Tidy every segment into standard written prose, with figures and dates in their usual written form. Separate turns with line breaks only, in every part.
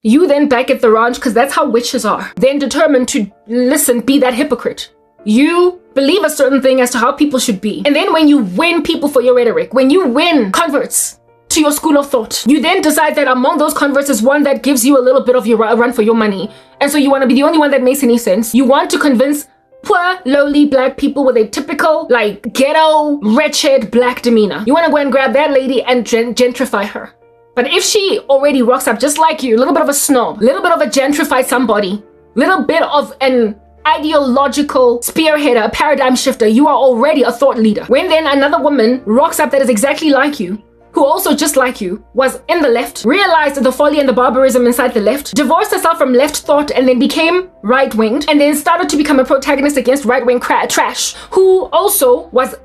You then back at the ranch, because that's how witches are. Then determined to, listen, be that hypocrite. You believe a certain thing as to how people should be. And then when you win people for your rhetoric, when you win converts to your school of thought, you then decide that among those converts is one that gives you a little bit of your run for your money. And so you want to be the only one that makes any sense. You want to convince poor, lowly black people with a typical, like, ghetto, wretched black demeanor. You want to go and grab that lady and gentrify her. But if she already rocks up just like you, a little bit of a snob, a little bit of a gentrified somebody, little bit of an ideological spearheader, a paradigm shifter, you are already a thought leader. When then another woman rocks up that is exactly like you, who also just like you, was in the left, realized the folly and the barbarism inside the left, divorced herself from left thought and then became right-winged, and then started to become a protagonist against right-wing trash, who also was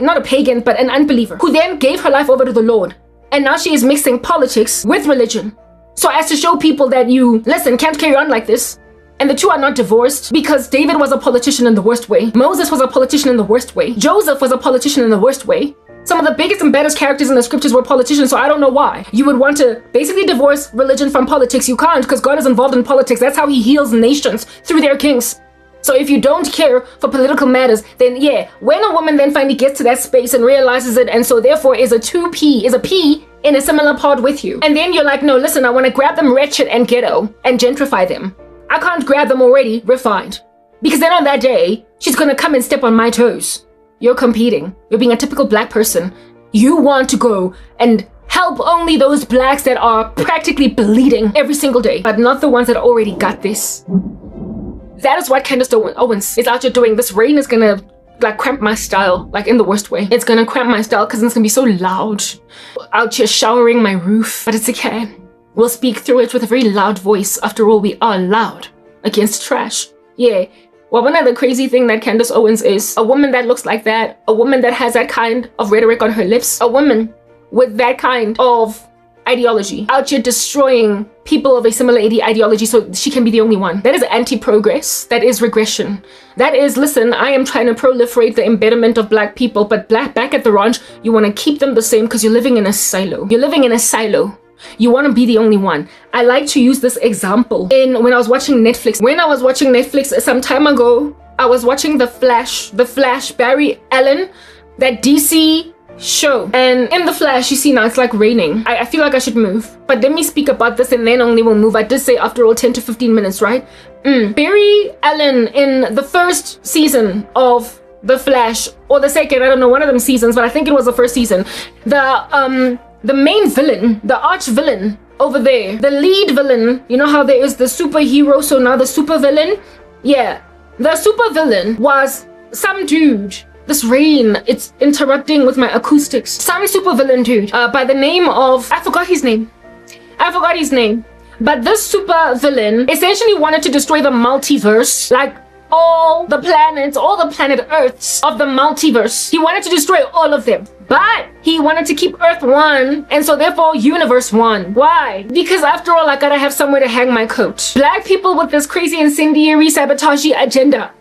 not a pagan, but an unbeliever, who then gave her life over to the Lord. And now she is mixing politics with religion. So as to show people that you, listen, can't carry on like this. And the two are not divorced, because David was a politician in the worst way. Moses was a politician in the worst way. Joseph was a politician in the worst way. Some of the biggest and baddest characters in the scriptures were politicians, so I don't know why. You would want to basically divorce religion from politics. You can't, because God is involved in politics. That's how he heals nations, through their kings. So if you don't care for political matters, then yeah, when a woman then finally gets to that space and realizes it, and so therefore is a P in a similar pod with you, and then you're like, no, listen, I want to grab them wretched and ghetto and gentrify them. I can't grab them already refined, because then on that day, she's going to come and step on my toes. You're competing. You're being a typical black person. You want to go and help only those blacks that are practically bleeding every single day, but not the ones that already got this. That is what Candace Owens is out here doing. This rain is gonna like cramp my style, like in the worst way. It's gonna cramp my style because it's gonna be so loud. Out here showering my roof, but it's okay. We'll speak through it with a very loud voice. After all, we are loud against trash. Yeah. Well, one other crazy thing that Candace Owens is, a woman that looks like that, a woman that has that kind of rhetoric on her lips, a woman with that kind of ideology, out here destroying people of a similar ideology so she can be the only one. That is anti-progress. That is regression. That is, listen, I am trying to proliferate the embedment of black people, but back at the ranch, you want to keep them the same because you're living in a silo. You're living in a silo. You want to be the only one. I like to use this example when I was watching Netflix. When I was watching Netflix some time ago, I was watching The Flash, Barry Allen, that DC show. And in The Flash, you see now it's like raining. I feel like I should move. But let me speak about this and then only we'll move. I did say after all 10 to 15 minutes, right? Barry Allen in the first season of The Flash, or the second, I don't know, one of them seasons, but I think it was the first season. The main villain, the arch villain over there, the lead villain, you know how there is the superhero, so now the super villain? Yeah, the super villain was some dude. This rain, it's interrupting with my acoustics. Some super villain dude by the name of, I forgot his name. But this super villain essentially wanted to destroy the multiverse, like all the planets, all the planet Earths of the multiverse. He wanted to destroy all of them. But he wanted to keep Earth one, and so therefore universe one. Why? Because after all, I gotta have somewhere to hang my coat. Black people with this crazy incendiary sabotagey agenda.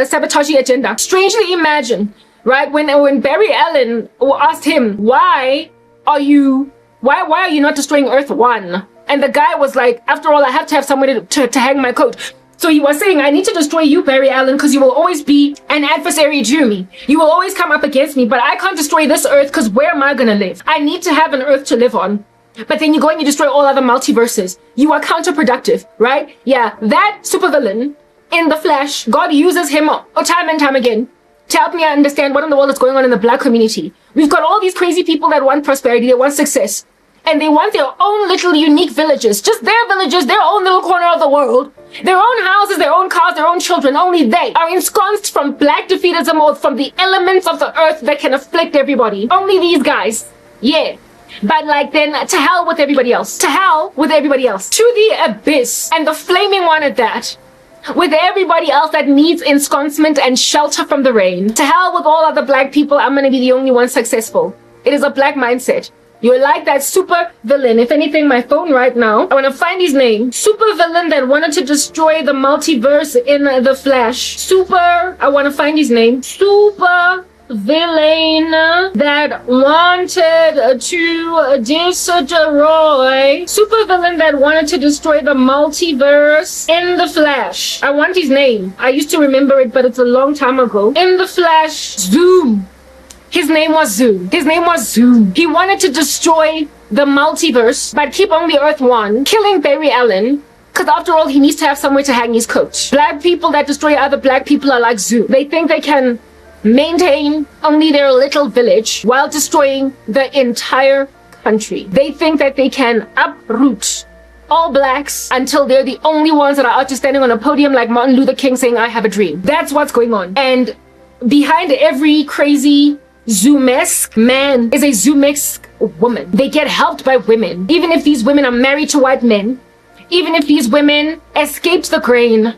Sabotagey agenda. Strangely imagine, right? When Barry Allen asked him, why are you not destroying Earth one? And the guy was like, after all, I have to have somewhere to hang my coat. So he was saying, I need to destroy you, Barry Allen, because you will always be an adversary to me. You will always come up against me, but I can't destroy this Earth because where am I going to live? I need to have an Earth to live on. But then you go and you destroy all other multiverses. You are counterproductive, right? Yeah, that supervillain in The Flash, God uses him time and time again to help me understand what in the world is going on in the black community. We've got all these crazy people that want prosperity, they want success. And they want their own little unique villages, just their villages, their own little corner of the world, their own houses, their own cars, their own children. Only they are ensconced from black defeatism or from the elements of the earth that can afflict everybody. Only these guys. Yeah. But like then to hell with everybody else. To hell with everybody else. To the abyss. And the flaming one at that. With everybody else that needs ensconcement and shelter from the rain. To hell with all other black people. I'm going to be the only one successful. It is a black mindset. You're like that super villain. If anything, my phone right now, I want to find his name. Super villain that wanted to destroy the multiverse in The Flash. I want to find his name. Super villain that wanted to destroy, supervillain that wanted to destroy the multiverse in the Flash. I want his name. I used to remember it, but it's a long time ago. In the Flash, Zoom. His name was Zoom. His name was Zoom. He wanted to destroy the multiverse, but keep only Earth one, killing Barry Allen. Because after all, he needs to have somewhere to hang his coat. Black people that destroy other black people are like Zoom. They think they can maintain only their little village while destroying the entire country. They think that they can uproot all blacks until they're the only ones that are out just standing on a podium like Martin Luther King saying, I have a dream. That's what's going on. And behind every crazy Zoom-esque man is a Zoom-esque woman. They get helped by women. Even if these women are married to white men, even if these women escaped the grain,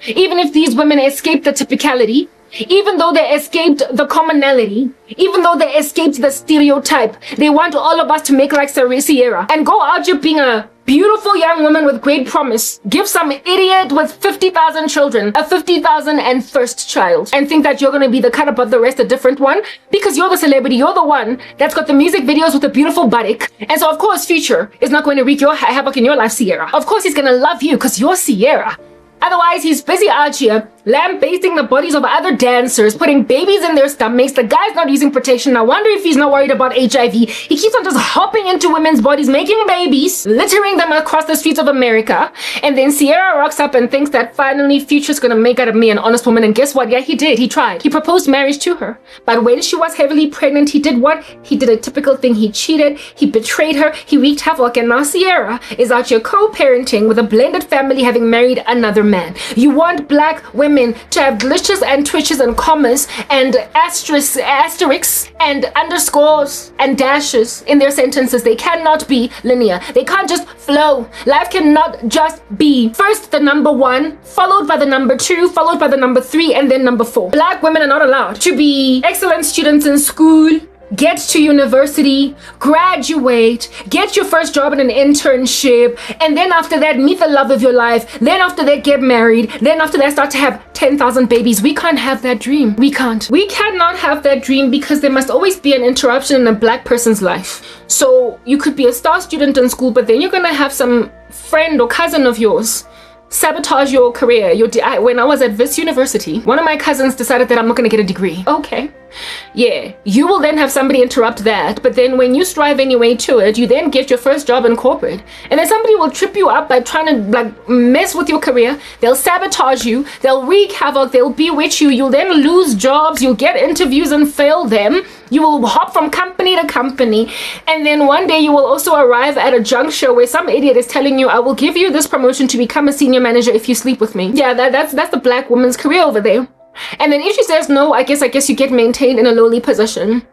even if these women escaped the typicality, even though they escaped the commonality, even though they escaped the stereotype, they want all of us to make like Sierra and go out here being a beautiful young woman with great promise, give some idiot with 50,000 children a 50,001st child and think that you're going to be the cut above the rest a different one because you're the celebrity, you're the one that's got the music videos with the beautiful buttock. And so of course Future is not going to wreak your havoc in your life, Sierra. Of course he's going to love you because you're Sierra. Otherwise, he's busy out here lambasting the bodies of other dancers, putting babies in their stomachs. The guy's not using protection. I wonder if he's not worried about HIV. He keeps on just hopping into women's bodies, making babies, littering them across the streets of America. And then Sierra rocks up and thinks that finally Future's gonna make out of me an honest woman. And guess what? Yeah, he did. He tried. He proposed marriage to her. But when she was heavily pregnant, he did what? He did a typical thing. He cheated. He betrayed her. He wreaked havoc. And now Sierra is out here co-parenting with a blended family, having married another man. You want black women to have glitches and twitches and commas and asterisks and underscores and dashes in their sentences. They cannot be linear. They can't just flow. Life cannot just be first the number one, followed by the number two, followed by the number three, and then number four. Black women are not allowed to be excellent students in school, get to university, graduate, get your first job in an internship, and then after that meet the love of your life, then after that get married, then after that start to have 10,000 babies. We can't have that dream. We can't. We cannot have that dream because there must always be an interruption in a black person's life. So you could be a star student in school, but then you're gonna have some friend or cousin of yours sabotage your career. When I was at this university, one of my cousins decided that I'm not gonna get a degree. Okay. Yeah, you will then have somebody interrupt that, but then when you strive anyway to it, you then get your first job in corporate, and then somebody will trip you up by trying to like mess with your career. They'll sabotage you, they'll wreak havoc, they'll bewitch you, you'll then lose jobs, you'll get interviews and fail them, you will hop from company to company, and then one day you will also arrive at a juncture where some idiot is telling you, I will give you this promotion to become a senior manager if you sleep with me. Yeah, that's the black woman's career over there. And then if she says no, I guess you get maintained in a lowly position.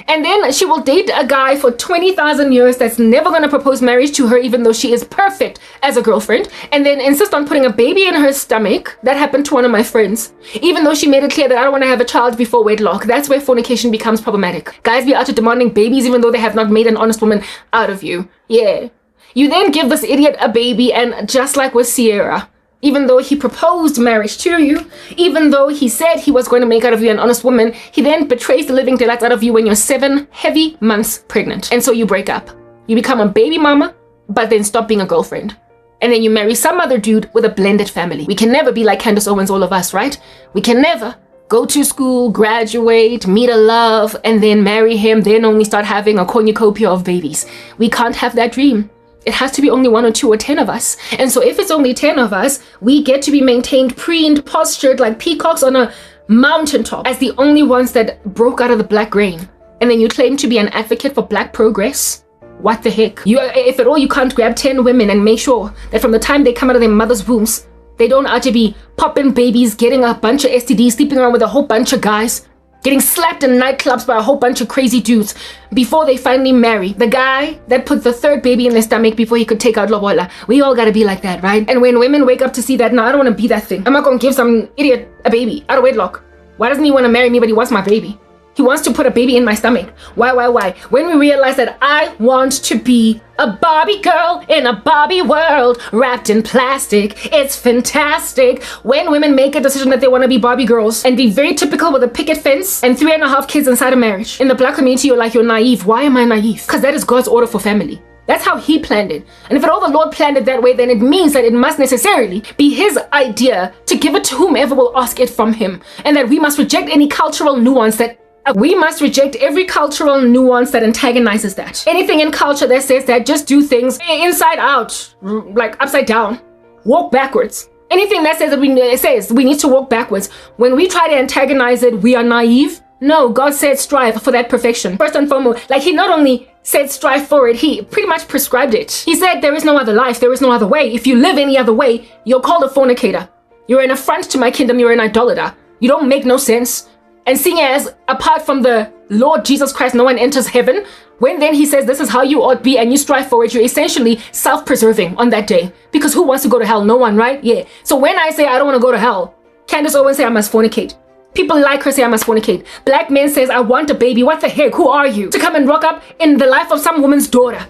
And then she will date a guy for 20,000 years that's never going to propose marriage to her, even though she is perfect as a girlfriend, and then insist on putting a baby in her stomach. That happened to one of my friends, even though she made it clear that I don't want to have a child before wedlock. That's where fornication becomes problematic. Guys be out here demanding babies even though they have not made an honest woman out of you. Yeah. You then give this idiot a baby, and just like with Sierra, even though he proposed marriage to you, even though he said he was going to make out of you an honest woman, he then betrays the living daylights out of you when you're 7 heavy months pregnant. And so you break up. You become a baby mama, but then stop being a girlfriend. And then you marry some other dude with a blended family. We can never be like Candace Owens, all of us, right? We can never go to school, graduate, meet a love, and then marry him, then only start having a cornucopia of babies. We can't have that dream. It has to be only 1 or 2 or 10 of us. And so if it's only 10 of us, we get to be maintained, preened, postured like peacocks on a mountaintop as the only ones that broke out of the black grain. And then you claim to be an advocate for black progress? What the heck? If at all, you can't grab 10 women and make sure that from the time they come out of their mother's wombs, they don't have to be popping babies, getting a bunch of STDs, sleeping around with a whole bunch of guys, getting slapped in nightclubs by a whole bunch of crazy dudes before they finally marry the guy that put the 3rd baby in their stomach before he could take out lobola. We all gotta be like that, right? And when women wake up to see that, no, I don't want to be that thing. I'm not gonna give some idiot a baby out of wedlock. Why doesn't he want to marry me but he wants my baby? He wants to put a baby in my stomach. Why? When we realize that I want to be a Barbie girl in a Barbie world, wrapped in plastic, it's fantastic. When women make a decision that they want to be Barbie girls and be very typical with a picket fence and 3.5 kids inside a marriage. In the black community, you're like, you're naive. Why am I naive? Because that is God's order for family. That's how he planned it. And if at all the Lord planned it that way, then it means that it must necessarily be his idea to give it to whomever will ask it from him. And that we must reject any cultural nuance that we must reject every cultural nuance that antagonizes that. Anything in culture that says that just do things inside out, like upside down, walk backwards. Anything that says that we need to walk backwards. When we try to antagonize it, we are naive. No, God said strive for that perfection. First and foremost, like he not only said strive for it, he pretty much prescribed it. He said there is no other life, there is no other way. If you live any other way, you're called a fornicator. You're an affront to my kingdom, you're an idolater. You don't make no sense. And seeing as apart from the Lord Jesus Christ, no one enters heaven, when then he says this is how you ought to be and you strive for it, you're essentially self-preserving on that day. Because who wants to go to hell? No one, right? Yeah. So when I say I don't want to go to hell, Candace Owens say I must fornicate. People like her say I must fornicate. Black men says I want a baby. What the heck? Who are you? To come and rock up in the life of some woman's daughter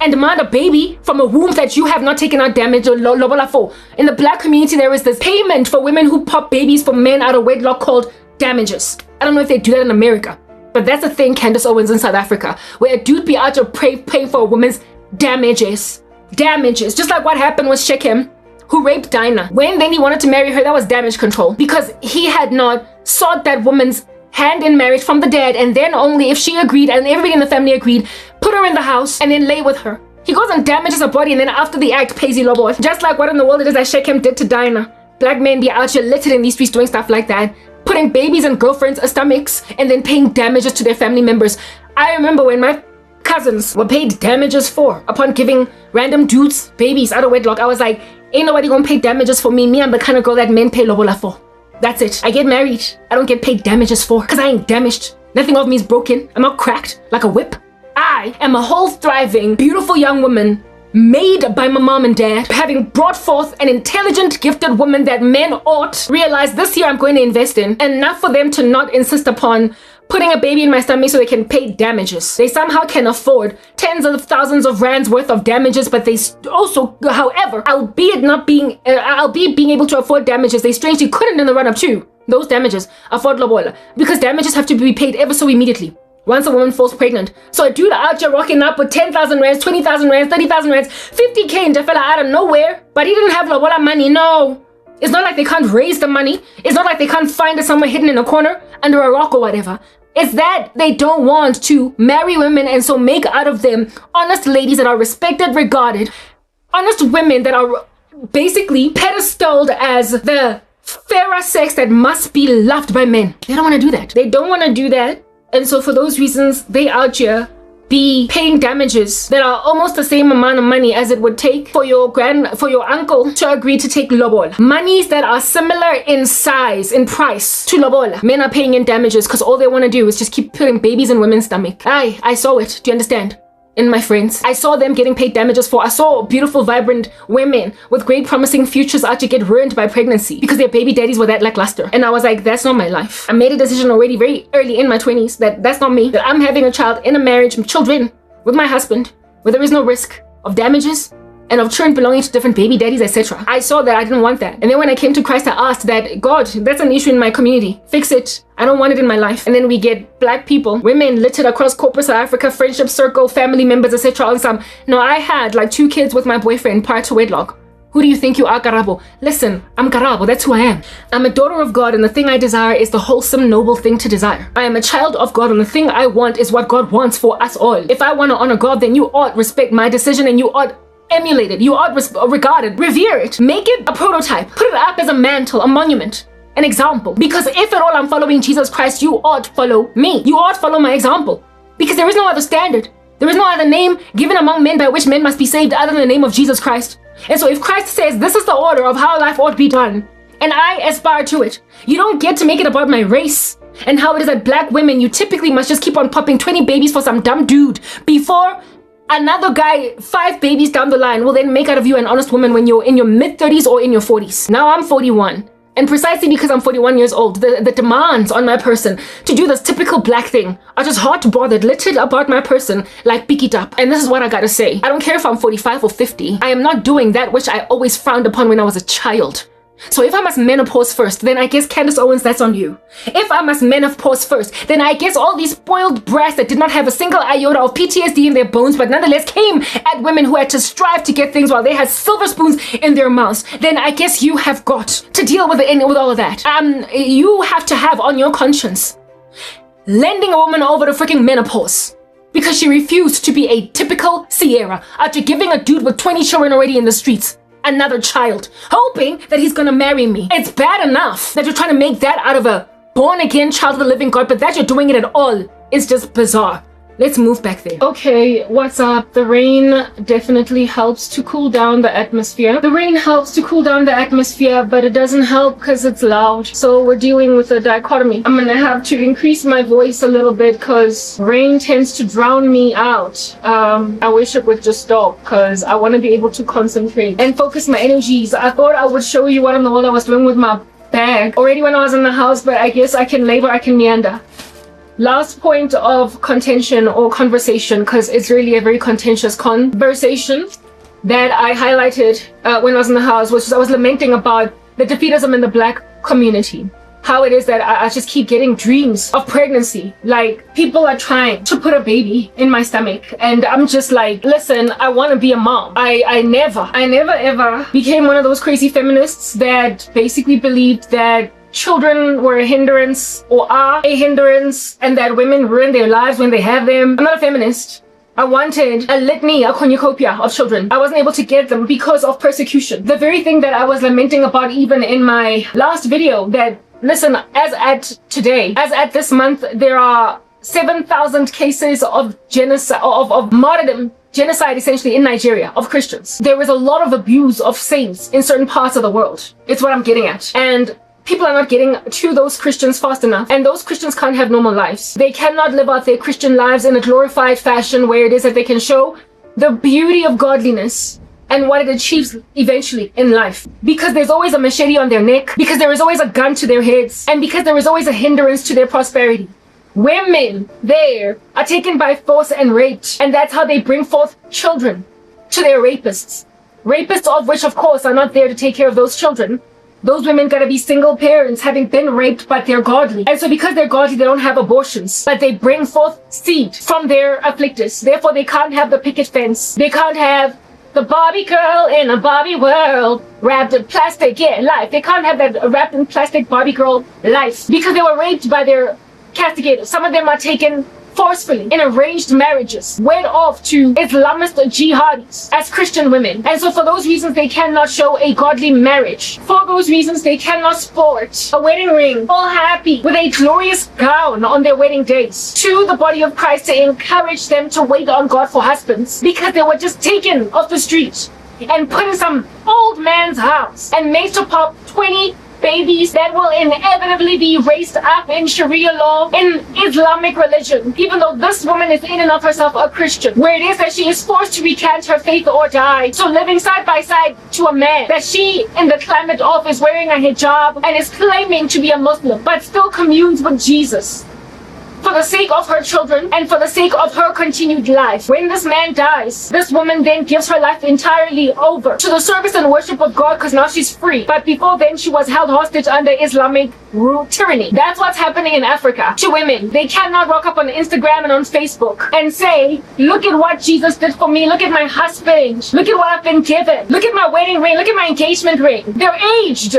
and demand a baby from a womb that you have not taken out damage or lobola for. In the black community, there is this payment for women who pop babies for men out of wedlock called damages. I don't know if they do that in America, but that's a thing, Candace Owens, in South Africa, where a dude be out there paying for a woman's damages. Damages, just like what happened with Shechem, who raped Dinah. When then he wanted to marry her, that was damage control, because he had not sought that woman's hand in marriage from the dad, and then only if she agreed and everybody in the family agreed, put her in the house and then lay with her. He goes and damages her body, and then after the act pays lobo. Just like what in the world it is that Shechem did to Dinah. Black men be out here littered in these streets doing stuff like that, putting babies in girlfriends' stomachs and then paying damages to their family members. I remember when my cousins were paid damages for upon giving random dudes babies out of wedlock. I was like, ain't nobody gonna pay damages for me. Me, I'm the kind of girl that men pay lobola for. That's it. I get married. I don't get paid damages for, because I ain't damaged. Nothing of me is broken. I'm not cracked like a whip. I am a whole thriving, beautiful young woman made by my mom and dad, having brought forth an intelligent, gifted woman that men ought realize this year I'm going to invest in, enough for them to not insist upon putting a baby in my stomach so they can pay damages. They somehow can afford tens of thousands of rands worth of damages, but they also, however, albeit being able to afford damages, they strangely couldn't in the run-up to those damages afford lobola, because damages have to be paid ever so immediately once a woman falls pregnant. So a dude out here rocking up with 10,000 rands, 20,000 rands, 30,000 rands, 50K in Jafela out of nowhere, but he didn't have lobola money. No. It's not like they can't raise the money. It's not like they can't find it somewhere hidden in a corner under a rock or whatever. It's that they don't want to marry women and so make out of them honest ladies that are respected, regarded, honest women that are basically pedestaled as the fairer sex that must be loved by men. They don't want to do that. They don't want to do that. And so for those reasons, they out here be paying damages that are almost the same amount of money as it would take for your uncle to agree to take lobola. Monies that are similar in size, in price to lobola. Men are paying in damages because all they want to do is just keep putting babies in women's stomach. I saw it. Do you understand? In my friends, I saw them getting paid damages for. I saw beautiful, vibrant women with great promising futures out to get ruined by pregnancy because their baby daddies were that lackluster. And I was like, that's not my life. I made a decision already very early in my 20s that that's not me, that I'm having a child in a marriage, children with my husband, where there is no risk of damages and of children belonging to different baby daddies, etc. I saw that I didn't want that. And then when I came to Christ, I asked that, God, that's an issue in my community. Fix it. I don't want it in my life. And then we get black people, women littered across corporate South Africa, friendship circle, family members, etc. On some. No, I had like 2 kids with my boyfriend prior to wedlock. Who do you think you are, Karabo? Listen, I'm Karabo. That's who I am. I'm a daughter of God, and the thing I desire is the wholesome, noble thing to desire. I am a child of God, and the thing I want is what God wants for us all. If I want to honor God, then you ought respect my decision, and you ought emulate it. You ought regard it, revere it, make it a prototype, put it up as a mantle, a monument, an example. Because if at all I'm following Jesus Christ, you ought follow me. You ought follow my example. Because there is no other standard. There is no other name given among men by which men must be saved other than the name of Jesus Christ. And so if Christ says this is the order of how life ought to be done, and I aspire to it, you don't get to make it about my race and how it is that black women, you typically must just keep on popping 20 babies for some dumb dude before another guy 5 babies down the line will then make out of you an honest woman when you're in your mid-30s or in your 40s. Now I'm 41. And precisely because I'm 41 years old, the demands on my person to do this typical black thing are just hot-bothered, littered about my person like picked up. And this is what I gotta say. I don't care if I'm 45 or 50. I am not doing that which I always frowned upon when I was a child. So if I must menopause first, then I guess Candace Owens, that's on you. If I must menopause first, then I guess all these spoiled brats that did not have a single iota of PTSD in their bones, but nonetheless came at women who had to strive to get things while they had silver spoons in their mouths, then I guess you have got to deal with all of that. You have to have on your conscience lending a woman over to freaking menopause because she refused to be a typical Sierra after giving a dude with 20 children already in the streets another child, hoping that he's gonna marry me. It's bad enough that you're trying to make that out of a born-again child of the living God, but that you're doing it at all is just bizarre. Let's move back there. Okay, what's up? The rain definitely helps to cool down the atmosphere. The rain helps to cool down the atmosphere, but it doesn't help because it's loud. So we're dealing with a dichotomy. I'm gonna have to increase my voice a little bit because rain tends to drown me out. I wish it would just stop because I want to be able to concentrate and focus my energies. I thought I would show you what in the world I was doing with my bag already when I was in the house, but I guess I can meander. Last point of contention or conversation, because it's really a very contentious conversation that I highlighted when I was in the house, was I was lamenting about the defeatism in the black community. How it is that I just keep getting dreams of pregnancy. Like, people are trying to put a baby in my stomach. And I'm just like, listen, I want to be a mom. I never ever became one of those crazy feminists that basically believed that children were a hindrance or are a hindrance and that women ruin their lives when they have them. I'm not a feminist. I wanted a litany, a cornucopia of children. I wasn't able to get them because of persecution. The very thing that I was lamenting about even in my last video, that, listen, as at this month, there are 7,000 cases of genocide, of martyrdom, genocide essentially in Nigeria of Christians. There is a lot of abuse of saints in certain parts of the world. It's what I'm getting at. And people are not getting to those Christians fast enough, and those Christians can't have normal lives. They cannot live out their Christian lives in a glorified fashion where it is that they can show the beauty of godliness and what it achieves eventually in life. Because there's always a machete on their neck, because there is always a gun to their heads, and because there is always a hindrance to their prosperity. Women there are taken by force and raped, and that's how they bring forth children to their rapists. Rapists of which, of course, are not there to take care of those children. Those women gotta be single parents having been raped, but they're godly. And so because they're godly, they don't have abortions, but they bring forth seed from their afflictors. Therefore, they can't have the picket fence. They can't have the Barbie girl in a Barbie world wrapped in plastic, life. They can't have that wrapped in plastic Barbie girl life because they were raped by their castigators. Some of them are taken forcefully in arranged marriages, wed off to Islamist jihadis as Christian women. And so for those reasons, they cannot show a godly marriage. For those reasons, they cannot sport a wedding ring, all happy with a glorious gown on their wedding days to the body of Christ to encourage them to wait on God for husbands, because they were just taken off the street and put in some old man's house and made to pop 20 babies that will inevitably be raised up in Sharia law, in Islamic religion, even though this woman is in and of herself a Christian, where it is that she is forced to recant her faith or die. So living side by side to a man that she, in the climate of, is wearing a hijab and is claiming to be a Muslim, but still communes with Jesus for the sake of her children and for the sake of her continued life. When this man dies, this woman then gives her life entirely over to the service and worship of God, because now she's free. But before then, she was held hostage under Islamic rule tyranny. That's what's happening in Africa to women. They cannot rock up on Instagram and on Facebook and say, look at what Jesus did for me. Look at my husband. Look at what I've been given. Look at my wedding ring. Look at my engagement ring. They're aged,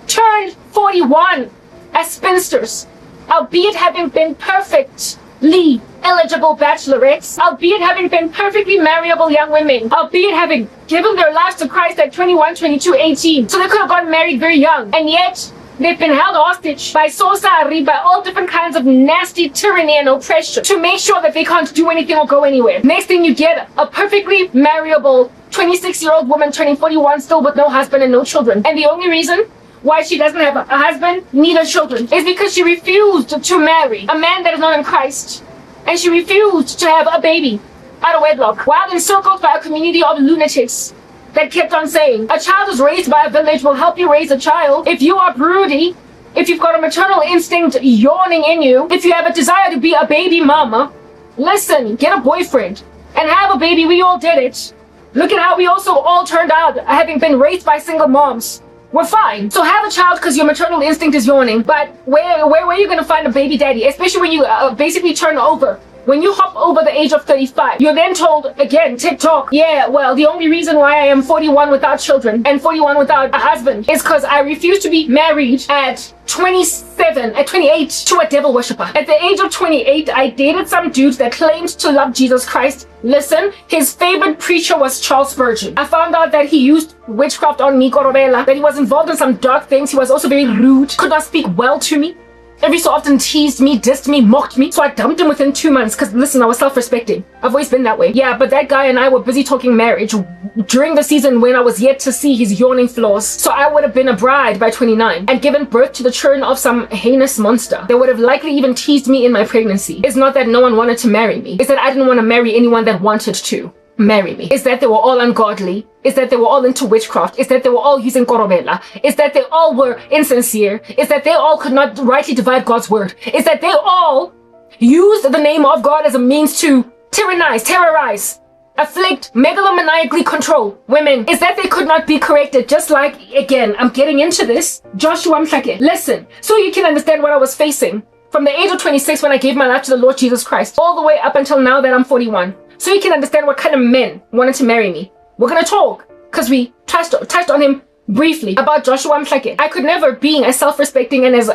turned 41 as spinsters, albeit having been perfectly eligible bachelorettes, albeit having been perfectly marriable young women, albeit having given their lives to Christ at 21, 22, 18. So they could have gotten married very young. And yet, they've been held hostage by sorcery, by all different kinds of nasty tyranny and oppression to make sure that they can't do anything or go anywhere. Next thing you get, a perfectly marriable 26-year-old woman turning 41 still with no husband and no children. And the only reason why she doesn't have a husband, neither children, is because she refused to marry a man that is not in Christ. And she refused to have a baby out of wedlock, while encircled by a community of lunatics that kept on saying, a child is raised by a village will help you raise a child. If you are broody, if you've got a maternal instinct yawning in you, if you have a desire to be a baby mama, listen, get a boyfriend and have a baby. We all did it. Look at how we also all turned out, having been raised by single moms. We're fine. So have a child because your maternal instinct is yawning. But where are you going to find a baby daddy? Especially when you basically turn over. When you hop over the age of 35, you're then told, again, TikTok, yeah, well, the only reason why I am 41 without children and 41 without a husband is because I refuse to be married at 28 to a devil worshiper. At the age of 28, I dated some dude that claimed to love Jesus Christ. Listen, his favorite preacher was Charles Spurgeon. I found out that he used witchcraft on me, Korobela, that he was involved in some dark things. He was also very rude, could not speak well to me. Every so often teased me, dissed me, mocked me. So I dumped him within 2 months because, listen, I was self-respecting. I've always been that way. Yeah, but that guy and I were busy talking marriage during the season when I was yet to see his yawning flaws. So I would have been a bride by 29 and given birth to the churn of some heinous monster that would have likely even teased me in my pregnancy. It's not that no one wanted to marry me. It's that I didn't want to marry anyone that wanted to marry me. Is that they were all ungodly. Is that they were all into witchcraft. Is that they were all using korobela. Is that they all were insincere. Is that they all could not rightly divide God's word. Is that they all used the name of God as a means to tyrannize, terrorize, afflict, megalomaniacally control women. Is that they could not be corrected. Just like, again, I'm getting into this, Joshua Mhlake. Listen, so you can understand what I was facing from the age of 26 when I gave my life to the Lord Jesus Christ, all the way up until now that I'm 41. So you can understand what kind of men wanted to marry me. We're gonna talk, because we touched on him briefly, about Joshua Mhlake. I could never, being as self-respecting and as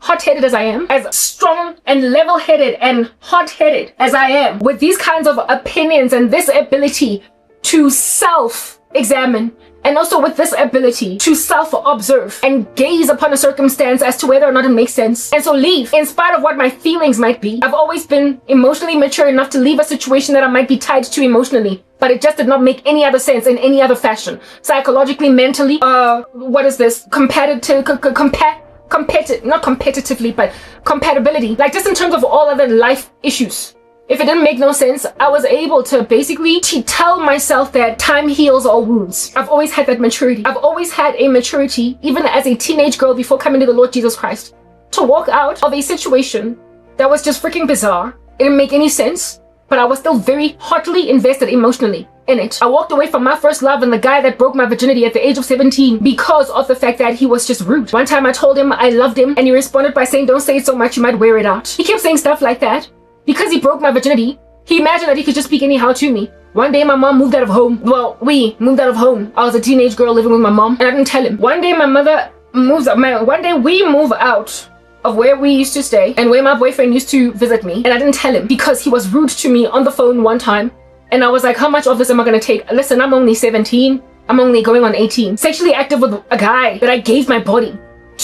hot-headed as I am, as strong and level-headed and hot-headed as I am, with these kinds of opinions and this ability to self-examine, and also with this ability to self-observe and gaze upon a circumstance as to whether or not it makes sense. And so leave, in spite of what my feelings might be. I've always been emotionally mature enough to leave a situation that I might be tied to emotionally, but it just did not make any other sense in any other fashion. Psychologically, mentally, what is this? Not competitively, but compatibility. Like just in terms of all other life issues. If it didn't make no sense, I was able to basically tell myself that time heals all wounds. I've always had that maturity. I've always had a maturity, even as a teenage girl before coming to the Lord Jesus Christ, to walk out of a situation that was just freaking bizarre. It didn't make any sense, but I was still very hotly invested emotionally in it. I walked away from my first love and the guy that broke my virginity at the age of 17 because of the fact that he was just rude. One time I told him I loved him and he responded by saying, "Don't say it so much, you might wear it out." He kept saying stuff like that. Because he broke my virginity, he imagined that he could just speak anyhow to me. One day my mom moved out of home. Well, we moved out of home. I was a teenage girl living with my mom and I didn't tell him. One day my mother moves out. One day we move out of where we used to stay and where my boyfriend used to visit me, and I didn't tell him because he was rude to me on the phone one time. And I was like, how much of this am I gonna take? Listen, I'm only 17. I'm only going on 18. Sexually active with a guy that I gave my body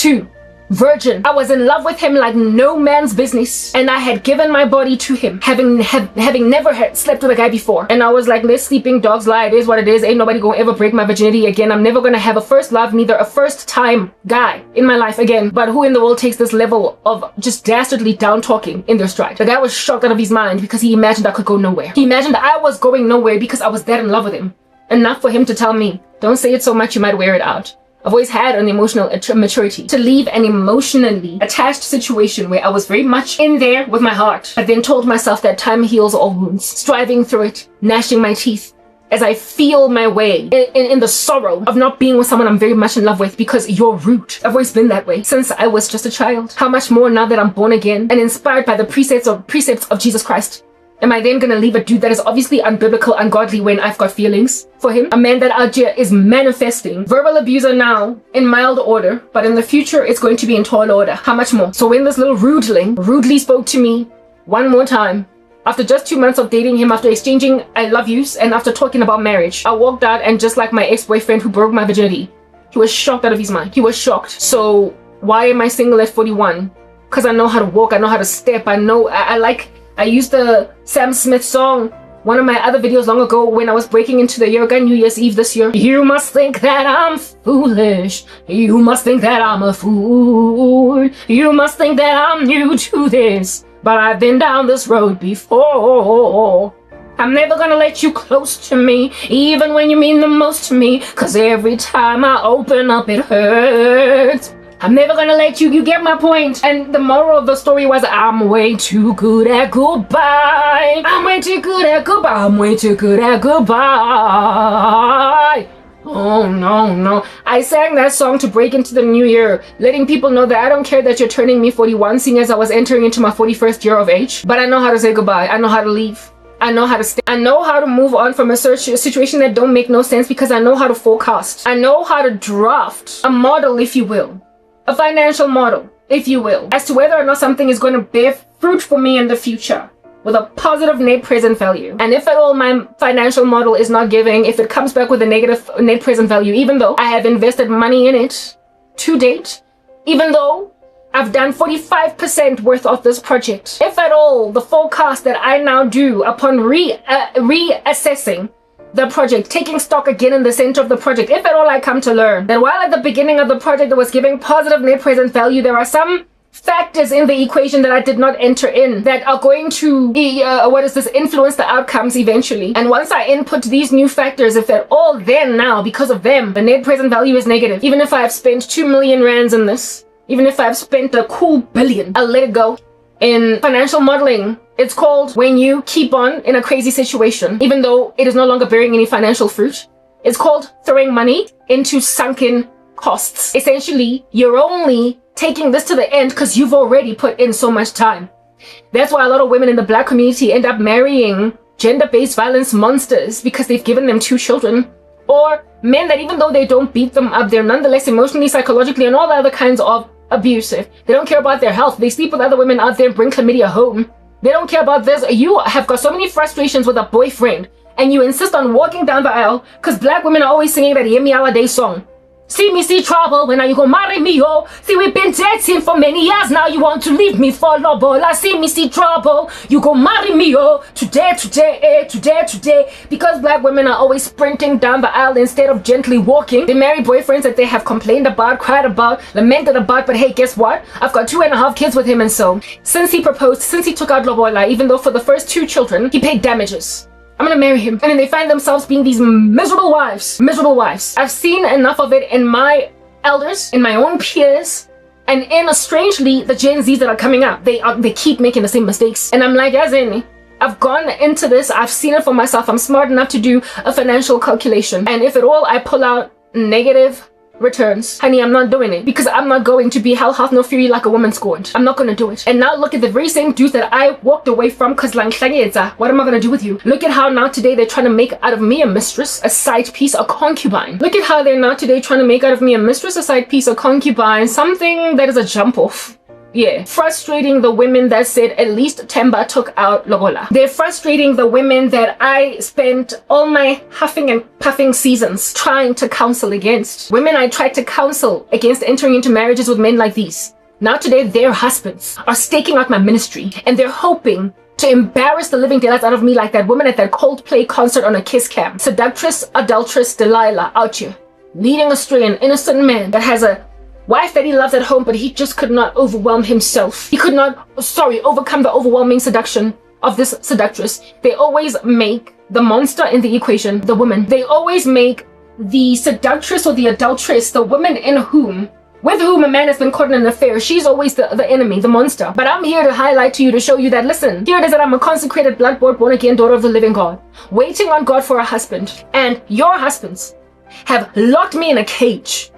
to. Virgin. I was in love with him like no man's business, and I had given my body to him, having never slept with a guy before. And I was like, let sleeping dogs lie. It is what it is. Ain't nobody gonna ever break my virginity again. I'm never gonna have a first love, neither a first time guy in my life again. But who in the world takes this level of just dastardly down talking in their stride? The guy was shocked out of his mind because he imagined I could go nowhere. He imagined I was going nowhere because I was that in love with him. Enough for him to tell me, don't say it so much, you might wear it out. I've always had an emotional maturity to leave an emotionally attached situation where I was very much in there with my heart, but then told myself that time heals all wounds, striving through it, gnashing my teeth as I feel my way in the sorrow of not being with someone I'm very much in love with because you're rude. I've always been that way since I was just a child. How much more now that I'm born again and inspired by the precepts of Jesus Christ? Am I then gonna leave a dude that is obviously unbiblical, ungodly when I've got feelings for him? A man that out here is manifesting verbal abuser now in mild order, but in the future it's going to be in tall order. How much more? So when this little rudeling rudely spoke to me one more time, after just 2 months of dating him, after exchanging I love yous, and after talking about marriage, I walked out and just like my ex-boyfriend who broke my virginity, he was shocked out of his mind. He was shocked. So why am I single at 41? Because I know how to walk, I know how to step, I used the Sam Smith song, one of my other videos long ago when I was breaking into the yoga New Year's Eve this year. You must think that I'm foolish. You must think that I'm a fool. You must think that I'm new to this. But I've been down this road before. I'm never gonna let you close to me, even when you mean the most to me, cause every time I open up it hurts. I'm never gonna let you get my point. And the moral of the story was, I'm way too good at goodbye. I'm way too good at goodbye. I'm way too good at goodbye. Oh no. I sang that song to break into the new year, letting people know that I don't care that you're turning me 41, seeing as I was entering into my 41st year of age. But I know how to say goodbye. I know how to leave. I know how to stay. I know how to move on from a situation that don't make no sense, because I know how to forecast. I know how to draft a model, if you will. A financial model, if you will, as to whether or not something is going to bear fruit for me in the future with a positive net present value. And if at all my financial model is not giving, if it comes back with a negative net present value, even though I have invested money in it to date, even though I've done 45% worth of this project, if at all the forecast that I now do upon reassessing the project, taking stock again in the center of the project, if at all I come to learn that while at the beginning of the project it was giving positive net present value, there are some factors in the equation that I did not enter in that are going to influence the outcomes eventually. And once I input these new factors, if at all then now, because of them, the net present value is negative, even if I have spent 2 million rands in this, even if I've spent a cool billion, I'll let it go. In financial modeling, it's called when you keep on in a crazy situation, even though it is no longer bearing any financial fruit. It's called throwing money into sunken costs. Essentially, you're only taking this to the end because you've already put in so much time. That's why a lot of women in the Black community end up marrying gender-based violence monsters, because they've given them 2 children. Or men that even though they don't beat them up, they're nonetheless emotionally, psychologically, and all the other kinds of abusive. They don't care about their health. They sleep with other women out there and bring chlamydia home. They don't care about this. You have got so many frustrations with a boyfriend, and you insist on walking down the aisle because Black women are always singing that Yemi Alade song. See me see trouble, when are you gonna marry me, oh? See, we've been dating for many years now, you want to leave me for lobola. See me see trouble, you go marry me, oh? Today. Because Black women are always sprinting down the aisle instead of gently walking. They marry boyfriends that they have complained about, cried about, lamented about, but hey, guess what? I've got 2.5 kids with him, and so since he proposed, since he took out lobola, even though for the first 2 children, he paid damages. I'm gonna marry him. And then they find themselves being these miserable wives. Miserable wives. I've seen enough of it in my elders, in my own peers, and in, strangely, the Gen Zs that are coming up. They keep making the same mistakes. And I'm like, as in, I've gone into this, I've seen it for myself. I'm smart enough to do a financial calculation. And if at all I pull out negative returns, honey, I'm not doing it, because I'm not going to be hell hath no fury like a woman scorned. I'm not going to do it. And now look at the very same dudes that I walked away from because what am I going to do with you? Look at how now today they're trying to make out of me a mistress, a side piece, a concubine. Look at how they're now today trying to make out of me a mistress, a side piece, a concubine, something that is a jump off. Yeah, frustrating the women that said at least Temba took out lobola. They're frustrating the women that I spent all my huffing and puffing seasons trying to counsel against. Women I tried to counsel against entering into marriages with men like these. Now today their husbands are staking out my ministry, and they're hoping to embarrass the living daylights out of me like that woman at that Coldplay concert on a kiss cam. Seductress, adulteress, Delilah out here, leading astray an innocent man that has a wife that he loves at home, but he just could not overwhelm himself. He could not, overcome the overwhelming seduction of this seductress. They always make the monster in the equation the woman. They always make the seductress or the adulteress the woman with whom a man has been caught in an affair. She's always the enemy, the monster. But I'm here to highlight to you, to show you that, listen, here it is that I'm a consecrated, blood-bought, born-again daughter of the living God, waiting on God for a husband. And your husbands have locked me in a cage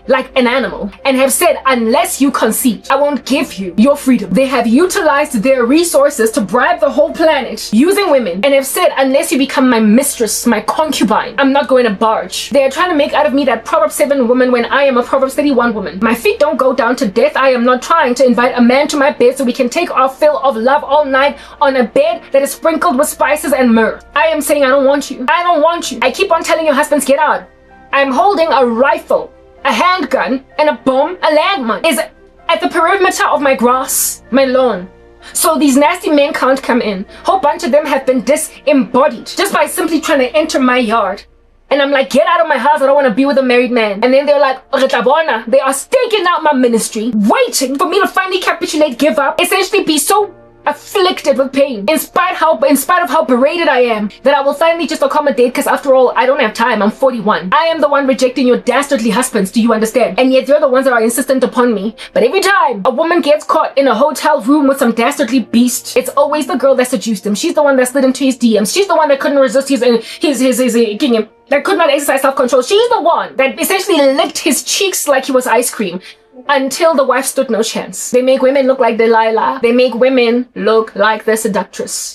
like an animal, and have said, unless you concede, I won't give you your freedom. They have utilized their resources to bribe the whole planet using women, and have said, unless you become my mistress, my concubine, I'm not going to barge. They are trying to make out of me that Proverbs 7 woman when I am a Proverbs 31 woman. My feet don't go down to death. I am not trying to invite a man to my bed so we can take our fill of love all night on a bed that is sprinkled with spices and myrrh. I am saying I don't want you. I don't want you. I keep on telling your husbands, get out. I'm holding a rifle, a handgun, and a bomb, a landmine is at the perimeter of my grass, my lawn. So these nasty men can't come in. Whole bunch of them have been disembodied just by simply trying to enter my yard. And I'm like, get out of my house, I don't want to be with a married man. And then they're like, they are staking out my ministry, waiting for me to finally capitulate, give up, essentially be so afflicted with pain, in spite of how berated I am, that I will finally just accommodate, because after all, I don't have time. I'm 41. I am the one rejecting your dastardly husbands. Do you understand? And yet you're the ones that are insistent upon me. But every time a woman gets caught in a hotel room with some dastardly beast, it's always the girl that seduced him. She's the one that slid into his DMs. She's the one that couldn't resist his that could not exercise self-control. She's the one that essentially licked his cheeks like he was ice cream, until the wife stood no chance. They make women look like Delilah. They make women look like the seductress.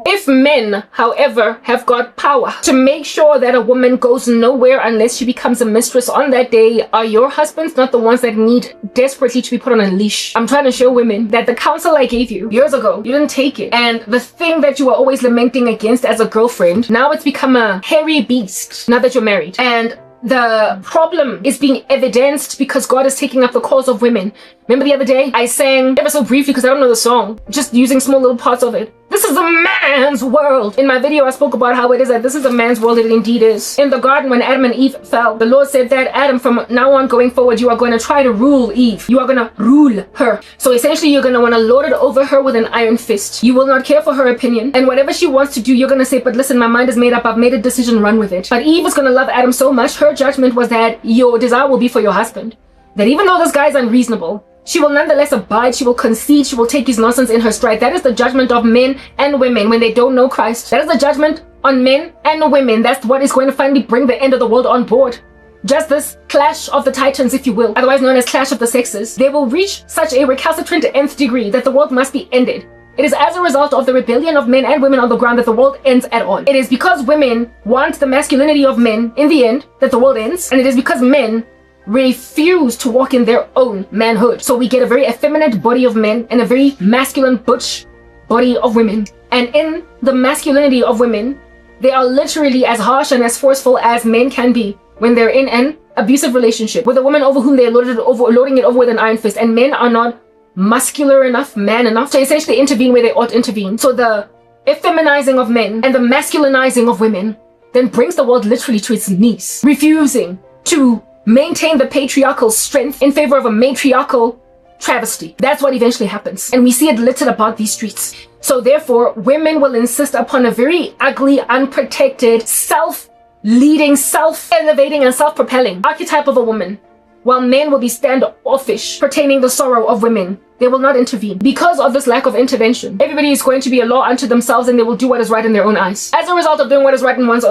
If men, however, have got power to make sure that a woman goes nowhere unless she becomes a mistress on that day, are your husbands not the ones that need desperately to be put on a leash? I'm trying to show women that the counsel I gave you years ago, you didn't take it. And the thing that you were always lamenting against as a girlfriend, now it's become a hairy beast now that you're married. And the problem is being evidenced because God is taking up the cause of women. Remember the other day I sang, ever so briefly because I don't know the song, just using small little parts of it. This is a man's world. In my video I spoke about how it is that this is a man's world. It indeed is. In the garden when Adam and Eve fell, the Lord said that Adam, from now on going forward, you are going to try to rule Eve. You are going to rule her. So essentially you're going to want to lord it over her with an iron fist. You will not care for her opinion, and whatever she wants to do, you're going to say, but listen, my mind is made up. I've made a decision, run with it. But Eve is going to love Adam so much, her judgment was that your desire will be for your husband. That even though this guy is unreasonable, she will nonetheless abide, she will concede, she will take his nonsense in her stride. That is the judgment of men and women when they don't know Christ. That is the judgment on men and women. That's what is going to finally bring the end of the world on board. Just this clash of the titans, if you will, otherwise known as clash of the sexes. They will reach such a recalcitrant nth degree that the world must be ended. It is as a result of the rebellion of men and women on the ground that the world ends at all. It is because women want the masculinity of men in the end that the world ends. And it is because men refuse to walk in their own manhood. So we get a very effeminate body of men and a very masculine butch body of women. And in the masculinity of women, they are literally as harsh and as forceful as men can be when they're in an abusive relationship with a woman over whom they're loading it over with an iron fist. And men are not muscular enough, man enough to essentially intervene where they ought to intervene. So the effeminizing of men and the masculinizing of women then brings the world literally to its knees, refusing to maintain the patriarchal strength in favor of a matriarchal travesty. That's what eventually happens. And we see it littered about these streets. So therefore, women will insist upon a very ugly, unprotected, self-leading, self-elevating, and self-propelling archetype of a woman, while men will be standoffish pertaining the sorrow of women. They will not intervene. Because of this lack of intervention, everybody is going to be a law unto themselves, and they will do what is right in their own eyes. As a result of doing what is right in one's own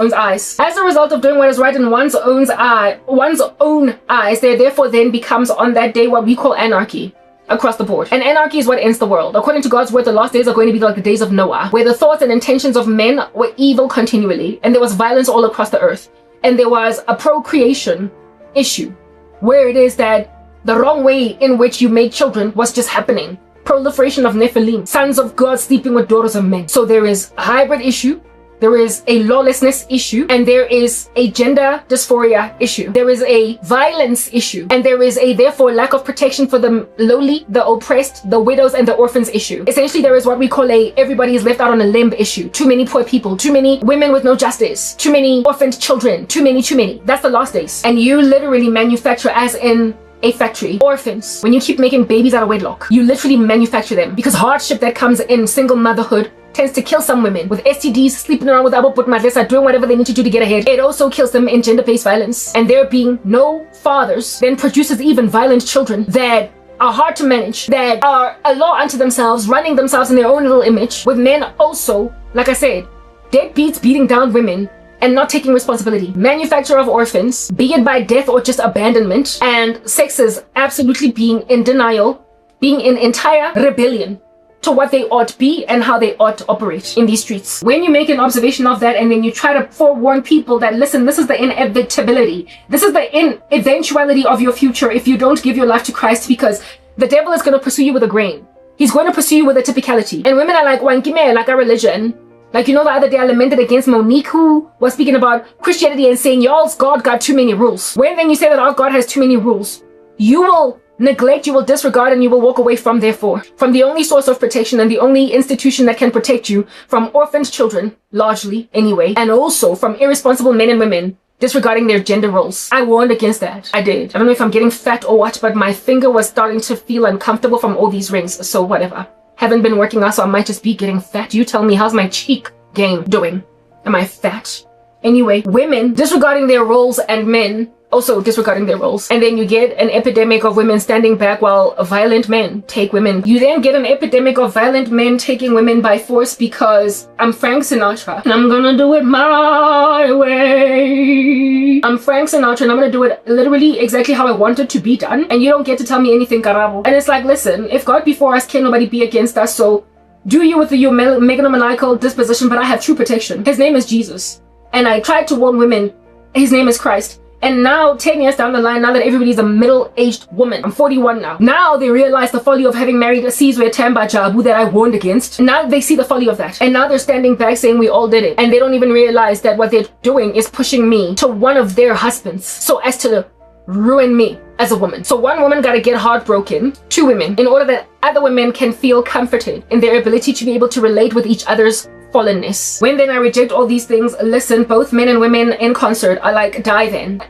eyes, there therefore then becomes on that day what we call anarchy across the board. And anarchy is what ends the world. According to God's word, the last days are going to be like the days of Noah, where the thoughts and intentions of men were evil continually, and there was violence all across the earth. And there was a procreation issue, where it is that the wrong way in which you make children was just happening. Proliferation of Nephilim, sons of God sleeping with daughters of men. So there is a hybrid issue, there is a lawlessness issue, and there is a gender dysphoria issue. There is a violence issue, and there is a therefore lack of protection for the lowly, the oppressed, the widows, and the orphans issue. Essentially, there is what we call a everybody is left out on a limb issue. Too many poor people, too many women with no justice, too many orphaned children, too many. That's the last days. And you literally manufacture, as in a factory, orphans. When you keep making babies out of wedlock, you literally manufacture them, because hardship that comes in single motherhood tends to kill some women with STDs, sleeping around with aboputmadlesa, doing whatever they need to do to get ahead. It also kills them in gender-based violence. And there being no fathers then produces even violent children that are hard to manage, that are a law unto themselves, running themselves in their own little image, with men also, like I said, deadbeats beating down women and not taking responsibility. Manufacture of orphans, be it by death or just abandonment, and sexes absolutely being in denial, being in entire rebellion to what they ought to be and how they ought to operate in these streets. When you make an observation of that and then you try to forewarn people that, listen, this is the inevitability, this is the eventuality of your future if you don't give your life to Christ, because the devil is going to pursue you with a grain. He's going to pursue you with a typicality. And women are like, wankime, like a religion. Like, you know, the other day I lamented against Monique, who was speaking about Christianity and saying, y'all's God got too many rules. When then you say that our God has too many rules, you will neglect, you will disregard, and you will walk away from, therefore, from the only source of protection and the only institution that can protect you from orphaned children, largely anyway, and also from irresponsible men and women disregarding their gender roles. I warned against that. I did. I don't know if I'm getting fat or what, but my finger was starting to feel uncomfortable from all these rings, so whatever. haven't been working out, so I might just be getting fat. You tell me, how's my cheek game doing? Am I fat? Anyway, women disregarding their roles and men also disregarding their roles. And then you get an epidemic of women standing back while violent men take women. You then get an epidemic of violent men taking women by force because I'm Frank Sinatra and I'm gonna do it my way. I'm Frank Sinatra and I'm gonna do it literally exactly how I want it to be done. And you don't get to tell me anything, Karabo. And it's like, listen, if God before us, can nobody be against us? So do you with your megalomaniacal disposition, but I have true protection. His name is Jesus. And I tried to warn women, his name is Christ. And now, 10 years down the line, now that everybody's a middle-aged woman, I'm 41 now. Now they realize the folly of having married a Sizwe Tamba Jabu that I warned against. And now they see the folly of that. And now they're standing back saying we all did it. And they don't even realize that what they're doing is pushing me to one of their husbands so as to ruin me as a woman. So one woman got to get heartbroken, two women, in order that other women can feel comforted in their ability to be able to relate with each other's fallenness. When then I reject all these things, listen, both men and women in concert are like, die then.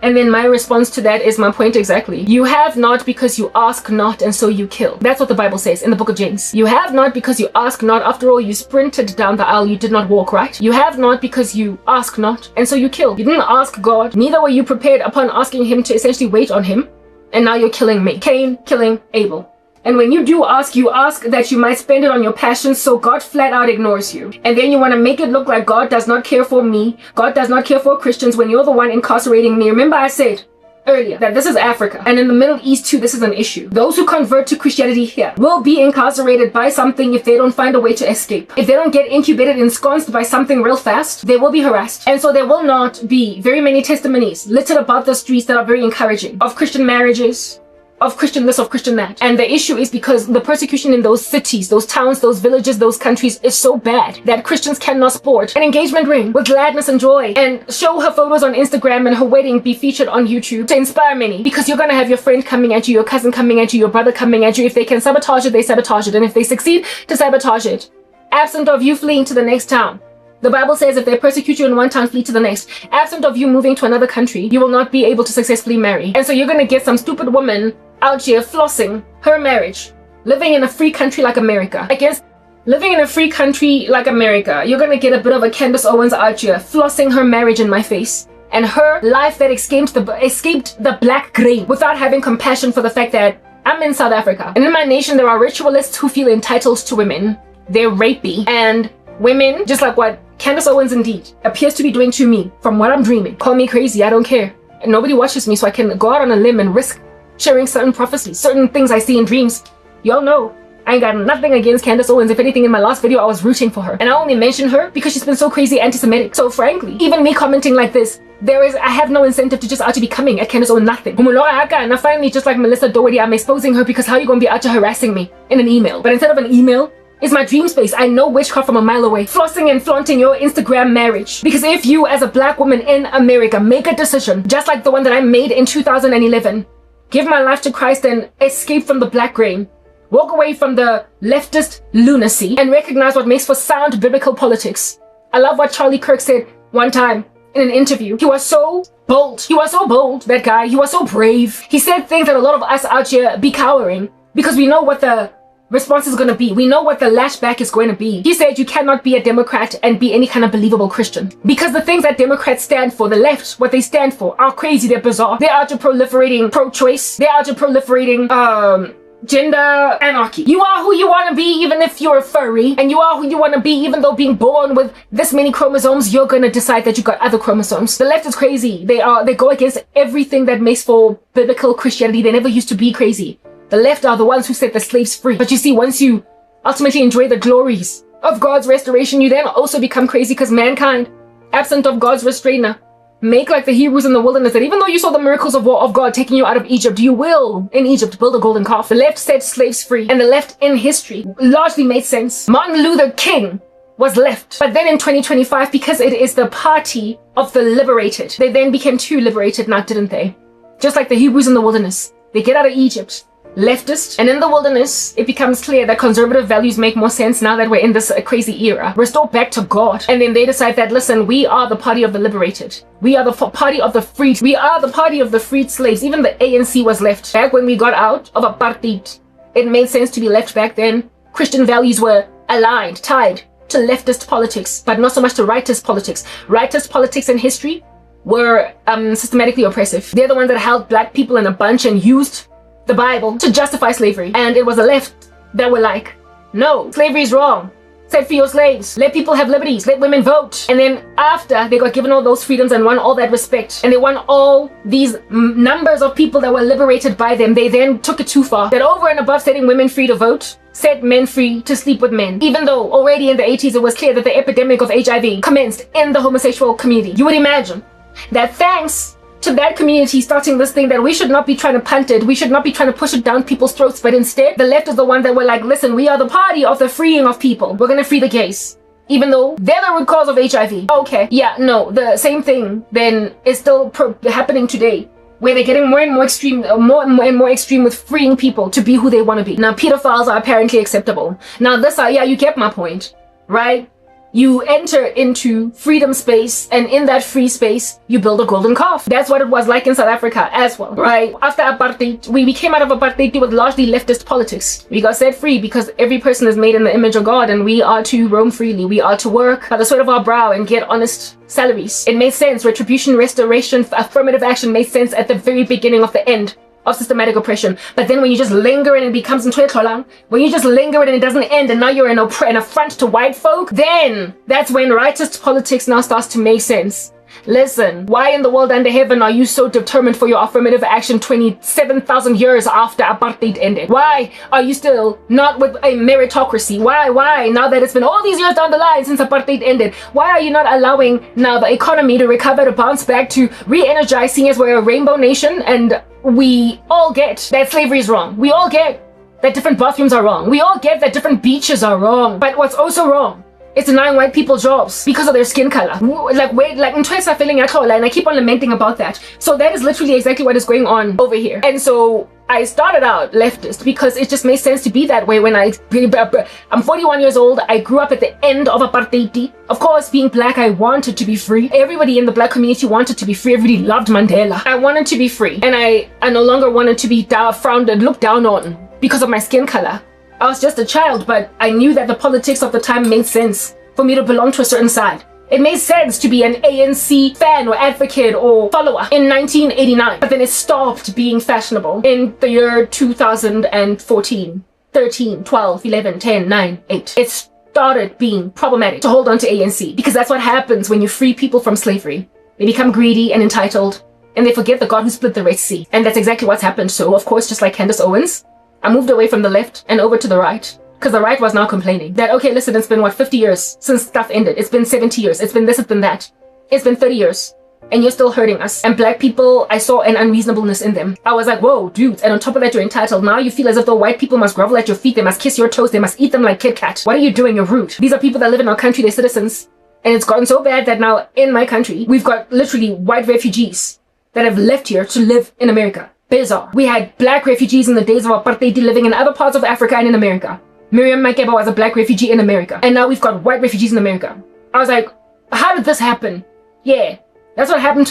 And then my response to that is my point exactly. You have not because you ask not, and so you kill. That's what the Bible says in the book of James. You have not because you ask not. After all, you sprinted down the aisle, you did not walk, right? You have not because you ask not, and so you kill. You didn't ask God, neither were you prepared upon asking him to essentially wait on him, and now you're killing me. Cain killing Abel. And when you do ask, you ask that you might spend it on your passions, so God flat out ignores you. And then you want to make it look like God does not care for me, God does not care for Christians when you're the one incarcerating me. Remember I said earlier that this is Africa, and in the Middle East too, this is an issue. Those who convert to Christianity here will be incarcerated by something if they don't find a way to escape. If they don't get incubated, ensconced by something real fast, they will be harassed. And so there will not be very many testimonies littered about the streets that are very encouraging of Christian marriages, of Christian this, of Christian that. And the issue is because the persecution in those cities, those towns, those villages, those countries is so bad that Christians cannot sport an engagement ring with gladness and joy and show her photos on Instagram and her wedding be featured on YouTube to inspire many, because you're gonna have your friend coming at you, your cousin coming at you, your brother coming at you. If they can sabotage it, they sabotage it. And if they succeed to sabotage it, absent of you fleeing to the next town, the Bible says if they persecute you in one town, flee to the next. Absent of you moving to another country, you will not be able to successfully marry. And so you're going to get some stupid woman out here flossing her marriage, living in a free country like America. I guess living in a free country like America, you're going to get a bit of a Candace Owens out here flossing her marriage in my face. And her life that escaped the black grain without having compassion for the fact that I'm in South Africa. And in my nation, there are ritualists who feel entitled to women. They're rapey. And women, just like what Candace Owens indeed appears to be doing to me from what I'm dreaming. Call me crazy, I don't care. And nobody watches me, so I can go out on a limb and risk sharing certain prophecies, certain things I see in dreams. Y'all know I ain't got nothing against Candace Owens. If anything, in my last video, I was rooting for her. And I only mention her because she's been so crazy anti-Semitic. So frankly, even me commenting like this, I have no incentive to just out to be coming at Candace Owens, nothing. And I finally, just like Melissa Doherty, I'm exposing her because how are you going to be out to harassing me in an email? But instead of an email, it's my dream space. I know witchcraft from a mile away. Flossing and flaunting your Instagram marriage. Because if you as a black woman in America make a decision, just like the one that I made in 2011, give my life to Christ and escape from the black grain, walk away from the leftist lunacy, and recognize what makes for sound biblical politics. I love what Charlie Kirk said one time in an interview. He was so bold. He was so bold, that guy. He was so brave. He said things that a lot of us out here be cowering because we know what the response is going to be. We know what the lashback is going to be. He said you cannot be a Democrat and be any kind of believable Christian. Because the things that Democrats stand for, the left, what they stand for, are crazy, they're bizarre. They're out to proliferating pro-choice. They're out to proliferating, gender anarchy. You are who you want to be even if you're a furry, and you are who you want to be even though being born with this many chromosomes, you're going to decide that you got other chromosomes. The left is crazy. They go against everything that makes for biblical Christianity. They never used to be crazy. The left are the ones who set the slaves free. But you see, once you ultimately enjoy the glories of God's restoration, you then also become crazy because mankind, absent of God's restrainer, make like the Hebrews in the wilderness, that even though you saw the miracles of war of God taking you out of Egypt, you will, in Egypt, build a golden calf. The left set slaves free, and the left in history largely made sense. Martin Luther King was left. But then in 2025, because it is the party of the liberated, they then became too liberated now, didn't they? Just like the Hebrews in the wilderness. They get out of Egypt, leftist, and in the wilderness, it becomes clear that conservative values make more sense now that we're in this crazy era. Restore back to God. And then they decide that, listen, we are the party of the liberated. We are the party of the freed. We are the party of the freed slaves. Even the ANC was left. Back when we got out of apartheid, it made sense to be left back then. Christian values were aligned, tied to leftist politics, but not so much to rightist politics. Rightist politics in history were systematically oppressive. They're the ones that held black people in a bunch and used the Bible to justify slavery. And it was the left that were like, no, slavery is wrong. Set free your slaves. Let people have liberties. Let women vote. And then after they got given all those freedoms and won all that respect, and they won all these numbers of people that were liberated by them, they then took it too far. That over and above setting women free to vote, set men free to sleep with men. Even though already in the 80s it was clear that the epidemic of HIV commenced in the homosexual community. You would imagine that thanks to that community starting this thing that we should not be trying to punt it, we should not be trying to push it down people's throats, but instead the left is the one that were like, listen, we are the party of the freeing of people. We're gonna free the gays, even though they're the root cause of HIV. Okay, yeah, no, the same thing then is still happening today, where they're getting more and more extreme, more and more extreme with freeing people to be who they want to be. Now, pedophiles are apparently acceptable. Now, this, yeah, you get my point, right? You enter into freedom space, and in that free space, you build a golden calf. That's what it was like in South Africa as well, right? After apartheid, we came out of apartheid with largely leftist politics. We got set free because every person is made in the image of God, and we are to roam freely. We are to work by the sweat of our brow and get honest salaries. It made sense. Retribution, restoration, affirmative action made sense at the very beginning of the end of systematic oppression. But then when you just linger and it becomes when you just linger it and it doesn't end, and now you're an affront to white folk, then that's when rightist politics now starts to make sense. Listen, why in the world under heaven are you so determined for your affirmative action 27,000 years after apartheid ended? Why are you still not with a meritocracy? Why, now that it's been all these years down the line since apartheid ended, why are you not allowing now the economy to recover, to bounce back, to re-energize, seeing as we're a rainbow nation? And we all get that slavery is wrong. We all get that different bathrooms are wrong. We all get that different beaches are wrong. But what's also wrong, it's denying white people jobs because of their skin color. Like, wait, like, and I keep on lamenting about that. So that is literally exactly what is going on over here. And so I started out leftist because it just made sense to be that way when I'm 41 years old. I grew up at the end of apartheid. Of course, being black, I wanted to be free. Everybody in the black community wanted to be free. Everybody loved Mandela. I wanted to be free. And I no longer wanted to be frowned and looked down on because of my skin color. I was just a child, but I knew that the politics of the time made sense for me to belong to a certain side. It made sense to be an ANC fan or advocate or follower in 1989, but then it stopped being fashionable in the year 2014, 13, 12, 11, 10, 9, 8. It started being problematic to hold on to ANC, because that's what happens when you free people from slavery. They become greedy and entitled, and they forget the God who split the Red Sea. And that's exactly what's happened. So, of course, just like Candace Owens, I moved away from the left and over to the right, because the right was now complaining that, okay, listen, it's been, 50 years since stuff ended. It's been 70 years. It's been this, it's been that. It's been 30 years. And you're still hurting us. And black people, I saw an unreasonableness in them. I was like, whoa, dudes. And on top of that, you're entitled. Now you feel as if the white people must grovel at your feet. They must kiss your toes. They must eat them like Kit Kat. What are you doing? You're rude. These are people that live in our country. They're citizens. And it's gotten so bad that now in my country, we've got literally white refugees that have left here to live in America. Bizarre. We had black refugees in the days of apartheid living in other parts of Africa and in America. Miriam Makeba was a black refugee in America. And now we've got white refugees in America. I was like, how did this happen? Yeah, that's what happened.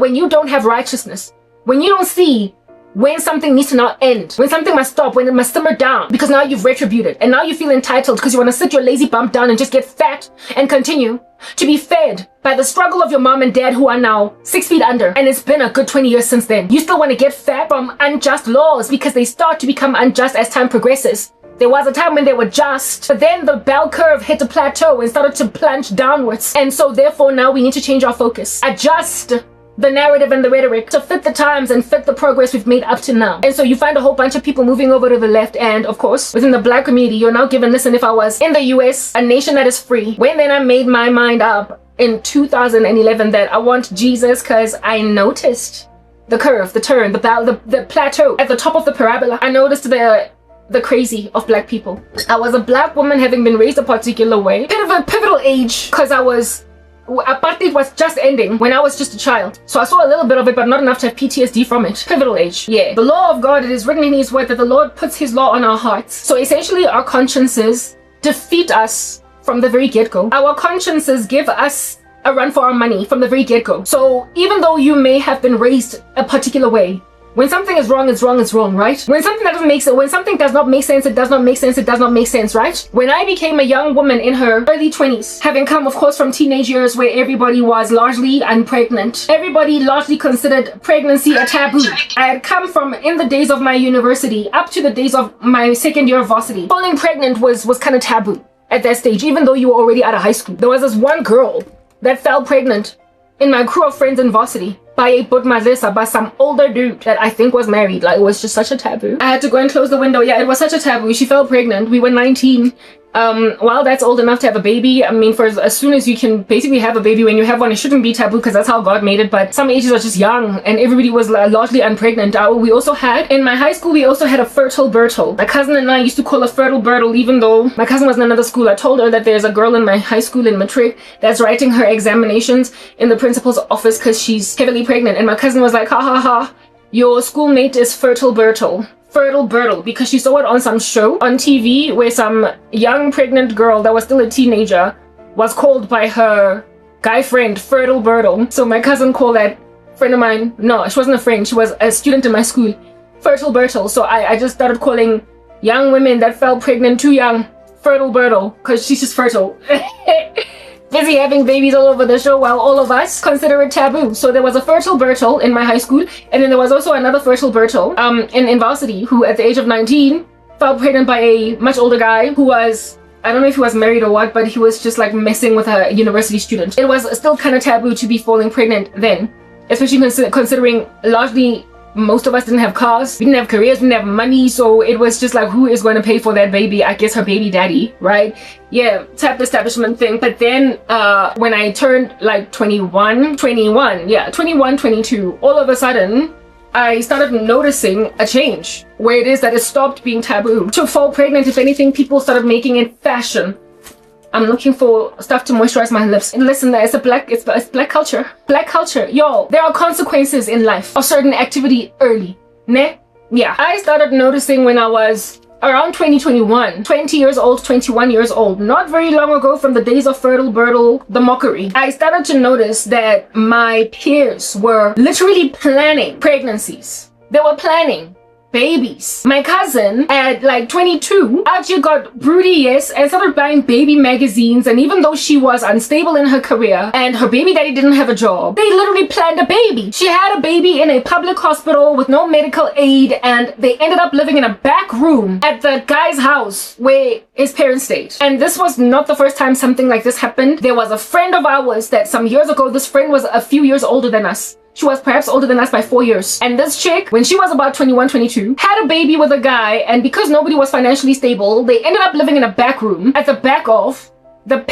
When you don't have righteousness, when you don't see when something needs to now end, when something must stop, when it must simmer down, because now you've retributed and now you feel entitled because you want to sit your lazy bump down and just get fat and continue to be fed by the struggle of your mom and dad who are now 6 feet under. And it's been a good 20 years since then. You still want to get fat from unjust laws because they start to become unjust as time progresses. There was a time when they were just, but then the bell curve hit a plateau and started to plunge downwards. And so therefore now we need to change our focus. Adjust the narrative and the rhetoric to fit the times and fit the progress we've made up to now. And so you find a whole bunch of people moving over to the left, and of course within the black community you're now given, listen, if I was in the US, a nation that is free, when then I made my mind up in 2011 that I want Jesus, because I noticed the curve, the turn, the plateau at the top of the parabola. I noticed the crazy of black people. I was a black woman having been raised a particular way, bit of a pivotal age, because apartheid was just ending when I was just a child. So I saw a little bit of it, but not enough to have PTSD from it. Pivotal age. Yeah. The law of God, it is written in his word that the Lord puts his law on our hearts. So essentially our consciences defeat us from the very get-go. Our consciences give us a run for our money from the very get-go. So even though you may have been raised a particular way, When something is wrong, it's wrong, it's wrong, right? When something does not make sense, it does not make sense, it does not make sense, right? When I became a young woman in her early 20s, having come, of course, from teenage years where everybody was largely unpregnant, everybody largely considered pregnancy a taboo. I had come from, in the days of my university, up to the days of my second year of varsity, falling pregnant was kind of taboo at that stage, even though you were already out of high school. There was this one girl that fell pregnant in my crew of friends in varsity by a Budmazesa, by some older dude that I think was married. Like, it was just such a taboo. I had to go and close the window. Yeah, it was such a taboo. She fell pregnant. We were 19. While that's old enough to have a baby, I mean, for as soon as you can basically have a baby, when you have one, it shouldn't be taboo because that's how God made it. But some ages are just young and everybody was largely unpregnant. We also had, in my high school, we also had a fertile Bertle. My cousin and I used to call her fertile Bertle, even though my cousin was in another school. I told her that there's a girl in my high school in matric that's writing her examinations in the principal's office because she's heavily pregnant. And my cousin was like, ha ha ha, your schoolmate is fertile Bertle. Fertile Bertle, because she saw it on some show on TV where some young pregnant girl that was still a teenager was called by her guy friend Fertile Bertle. So my cousin called that friend of mine, no, she wasn't a friend, she was a student in my school, Fertile Bertle. So I just started calling young women that fell pregnant too young Fertile Bertle, because she's just fertile. Busy having babies all over the show while all of us consider it taboo. So there was a fertile Bertle in my high school, and then there was also another fertile Bertle in varsity who at the age of 19 fell pregnant by a much older guy who was, I don't know if he was married or what, but he was just like messing with a university student. It was still kind of taboo to be falling pregnant then, especially considering largely most of us didn't have cars, we didn't have careers, we didn't have money, so it was just like, who is going to pay for that baby? I guess her baby daddy, right? Yeah, type establishment thing. But then when I turned like 21, 22, all of a sudden I started noticing a change where it is that it stopped being taboo to fall pregnant. If anything, people started making it fashion. I'm looking for stuff to moisturize my lips. And listen, it's black culture. Black culture. Yo, there are consequences in life of certain activity early. Ne? Yeah. I started noticing when I was around 2021, 20 years old, 21 years old, not very long ago from the days of Fertile Bertle, the mockery. I started to notice that my peers were literally planning pregnancies. They were planning babies. My cousin at like 22 actually got broody, yes, and started buying baby magazines. And even though she was unstable in her career and her baby daddy didn't have a job, they literally planned a baby. She had a baby in a public hospital with no medical aid, and they ended up living in a back room at the guy's house where his parents stayed. And this was not the first time something like this happened. There was a friend of ours that some years ago, this friend was a few years older than us. She was perhaps older than us by 4 years. And this chick, when she was about 21, 22, had a baby with a guy, and because nobody was financially stable, they ended up living in a back room at the back of the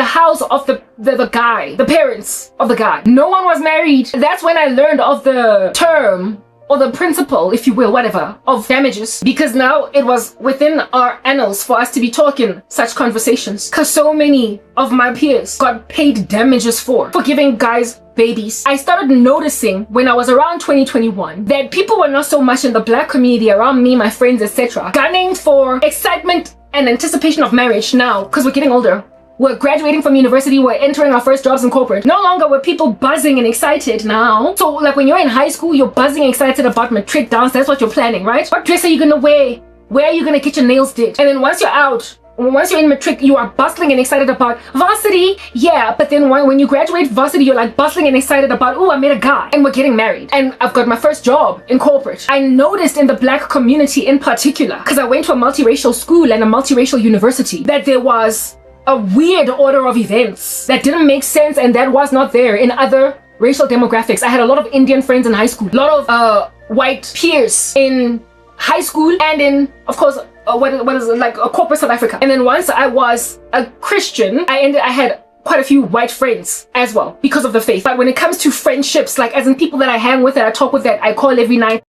house of the guy, the parents of the guy. No one was married. That's when I learned of the term, or the principle, if you will, whatever, of damages, because now it was within our annals for us to be talking such conversations, because so many of my peers got paid damages for giving guys babies. I started noticing when I was around 2021 that people were not so much in the black community around me, my friends, etc., gunning for excitement and anticipation of marriage now, because we're getting older. We're graduating from university, we're entering our first jobs in corporate. No longer were people buzzing and excited now. So like when you're in high school, you're buzzing and excited about matric dance, that's what you're planning, right? What dress are you gonna wear? Where are you gonna get your nails did? And then once you're out, once you're in matric, you are bustling and excited about varsity. Yeah, but then when you graduate varsity, you're like bustling and excited about, oh, I met a guy and we're getting married. And I've got my first job in corporate. I noticed in the black community in particular, because I went to a multiracial school and a multiracial university, that there was a weird order of events that didn't make sense and that was not there in other racial demographics. I had a lot of Indian friends in high school, a lot of white peers in high school, and in, of course, what is it, like a corporate South Africa. And then once I was a Christian, I had quite a few white friends as well because of the faith. But when it comes to friendships, like as in people that I hang with, that I talk with, that I call every night,